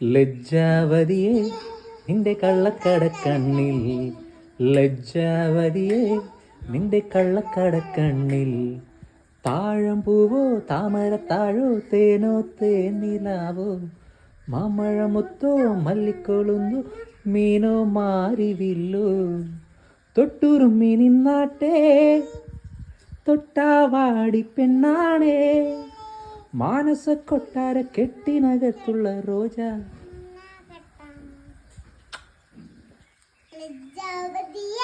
ലജ്ജാവതിയെ നിന്റെ കള്ളക്കടക്കണ്ണിൽ, ലജ്ജാവതിയെ നിന്റെ കള്ളക്കടക്കണ്ണിൽ, താഴമ്പൂവോ താമരത്താഴോ തേനോ തേനിലാവോ, മാമഴമുത്തോ മല്ലിക്കൊളുന്നു മീനോ മാരിവില്ലോ, തൊട്ടുറുമ്മി നിന്നാട്ടെ തൊട്ടാവാടി പെണ്ണാണേ, മാനസ കൊട്ടാര കെട്ടിനകത്തുള്ള റോജ. ലജ്ജാവതിയെ